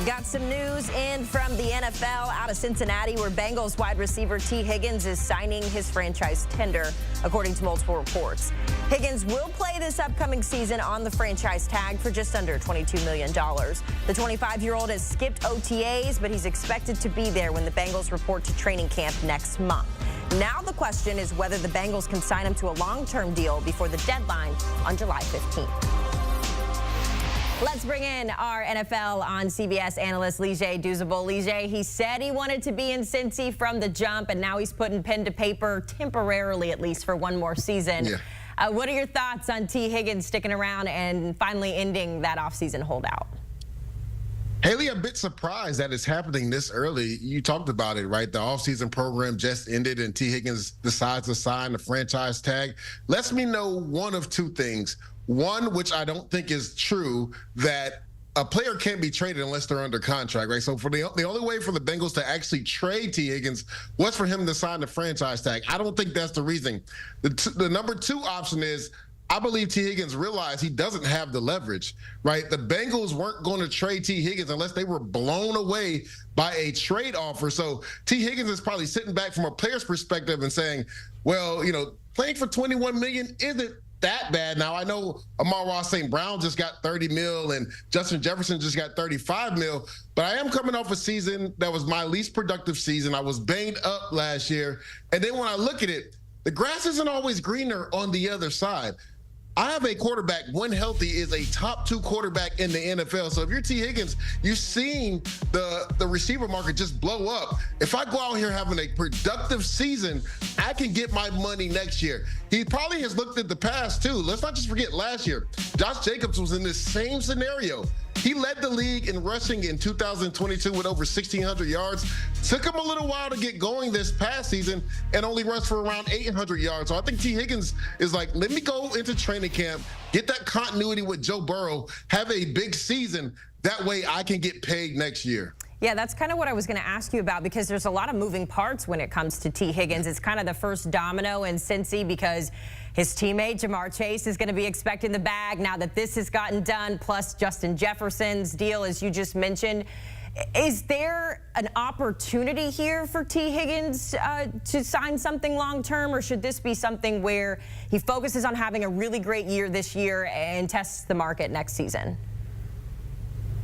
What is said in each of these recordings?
We've got some news in from the NFL out of Cincinnati, where Bengals wide receiver Tee Higgins is signing his franchise tender, according to multiple reports. Higgins will play this upcoming season on the franchise tag for just under $22 million. The 25-year-old has skipped OTAs, but he's expected to be there when the Bengals report to training camp next month. Now the question is whether the Bengals can sign him to a long-term deal before the deadline on July 15th. Let's bring in our NFL on CBS analyst Douzable. He said he wanted to be in Cincy from the jump, and now he's putting pen to paper temporarily, at least for one more season. Yeah. What are your thoughts on Tee Higgins sticking around and finally ending that offseason holdout? Haley, a bit surprised that it's happening this early. You talked about it, right? The offseason program just ended, and Tee Higgins decides to sign the franchise tag. Lets me know one of two things. One, which I don't think is true, that a player can't be traded unless they're under contract, right? So for the only way for the Bengals to actually trade Tee Higgins was for him to sign the franchise tag. I don't think that's the reason. The number two option is, I believe Tee Higgins realized he doesn't have the leverage, right? The Bengals weren't going to trade Tee Higgins unless they were blown away by a trade offer. So Tee Higgins is probably sitting back from a player's perspective and saying, well, playing for $21 million isn't that bad. Now, I know Amon-Ra St. Brown just got $30 million and Justin Jefferson just got $35 million, but I am coming off a season that was my least productive season. I was banged up last year. And then when I look at it, the grass isn't always greener on the other side. I have a quarterback, when healthy, is a top 2 quarterback in the NFL. So if you're Tee Higgins, you've seen the receiver market just blow up. If I go out here having a productive season, I can get my money next year. He probably has looked at the past, too. Let's not just forget last year. Josh Jacobs was in this same scenario. He led the league in rushing in 2022 with over 1,600 yards. Took him a little while to get going this past season and only rushed for around 800 yards. So I think Tee Higgins is like, let me go into training camp, get that continuity with Joe Burrow, have a big season. That way I can get paid next year. Yeah, that's kind of what I was going to ask you about, because there's a lot of moving parts when it comes to Tee Higgins. It's kind of the first domino in Cincy because his teammate Jamar Chase is going to be expecting the bag now that this has gotten done, plus Justin Jefferson's deal, as you just mentioned. Is there an opportunity here for Tee Higgins to sign something long-term, or should this be something where he focuses on having a really great year this year and tests the market next season?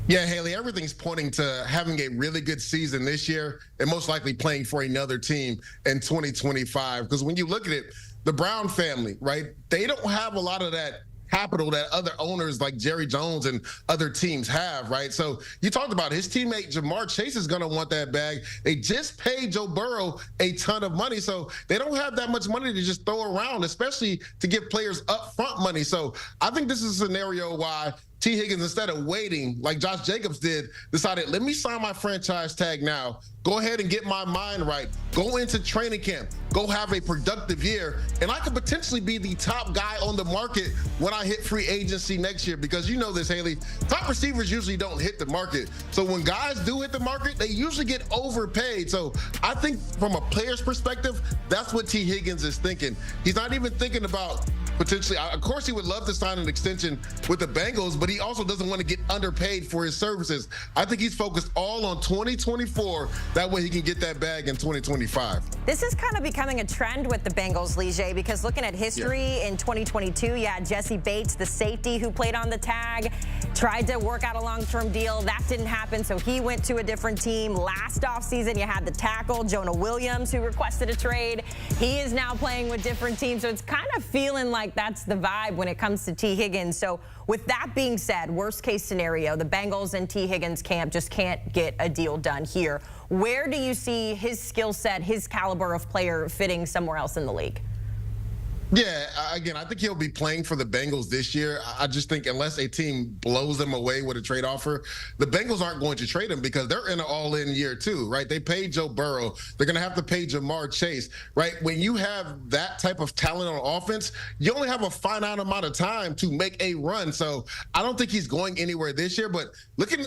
Yeah, Haley, everything's pointing to having a really good season this year and most likely playing for another team in 2025. Because when you look at it, the Brown family, right, they don't have a lot of that capital that other owners like Jerry Jones and other teams have, right? So you talked about his teammate Jamar Chase is going to want that bag. They just paid Joe Burrow a ton of money, so they don't have that much money to just throw around, especially to give players upfront money. So I think this is a scenario why Tee Higgins, instead of waiting like Josh Jacobs did, decided, let me sign my franchise tag now. Go ahead and get my mind right. Go into training camp. Go have a productive year. And I could potentially be the top guy on the market when I hit free agency next year. Because you know this, Haley, top receivers usually don't hit the market. So when guys do hit the market, they usually get overpaid. So I think from a player's perspective, that's what Tee Higgins is thinking. He's not even thinking about potentially, of course, he would love to sign an extension with the Bengals, but he also doesn't want to get underpaid for his services. I think he's focused all on 2024. That way he can get that bag in 2025. This is kind of becoming a trend with the Bengals, Lige, because looking at history in 2022, you had Jesse Bates, the safety who played on the tag, tried to work out a long-term deal. That didn't happen, so he went to a different team. Last offseason, you had the tackle, Jonah Williams, who requested a trade. He is now playing with different teams, so it's kind of feeling like that's the vibe when it comes to Tee Higgins. So with that being said, worst case scenario, the Bengals and Tee Higgins camp just can't get a deal done here. Where do you see his skill set, his caliber of player fitting somewhere else in the league? Yeah, again, I think he'll be playing for the Bengals this year. I just think unless a team blows them away with a trade offer, the Bengals aren't going to trade him because they're in an all-in year too, right? They paid Joe Burrow. They're going to have to pay Jamar Chase, right? When you have that type of talent on offense, you only have a finite amount of time to make a run. So I don't think he's going anywhere this year. But looking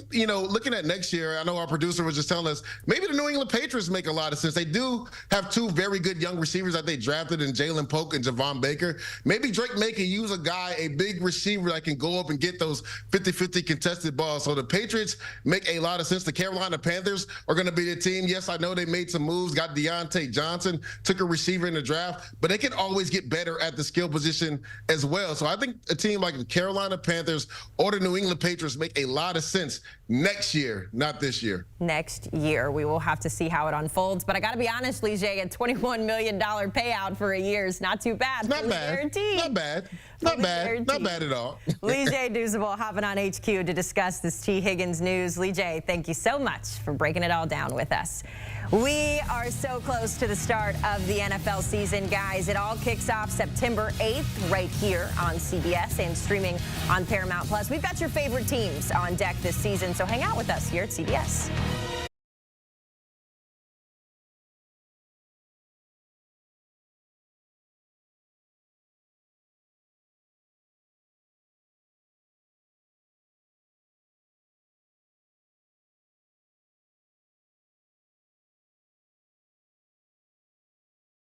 at next year, I know our producer was just telling us maybe the New England Patriots make a lot of sense. They do have two very good young receivers that they drafted in Jalen Polk and Javon Jerome Baker. Maybe Drake May can use a big receiver that can go up and get those 50-50 contested balls. So the Patriots make a lot of sense. The Carolina Panthers are going to be the team. Yes, I know they made some moves, got Deontay Johnson, took a receiver in the draft, but they can always get better at the skill position as well. So I think a team like the Carolina Panthers or the New England Patriots make a lot of sense next year, not this year. Next year. We will have to see how it unfolds. But I got to be honest, Lige, a $21 million payout for a year is not too bad. Not bad. Guaranteed. Not bad. Not bad. Guaranteed. Not bad at all. Lige Douzable hopping on HQ to discuss this Tee Higgins news. Lige, thank you so much for breaking it all down with us. We are so close to the start of the NFL season, guys. It all kicks off September 8th right here on CBS and streaming on Paramount+. We've got your favorite teams on deck this season, so hang out with us here at CBS.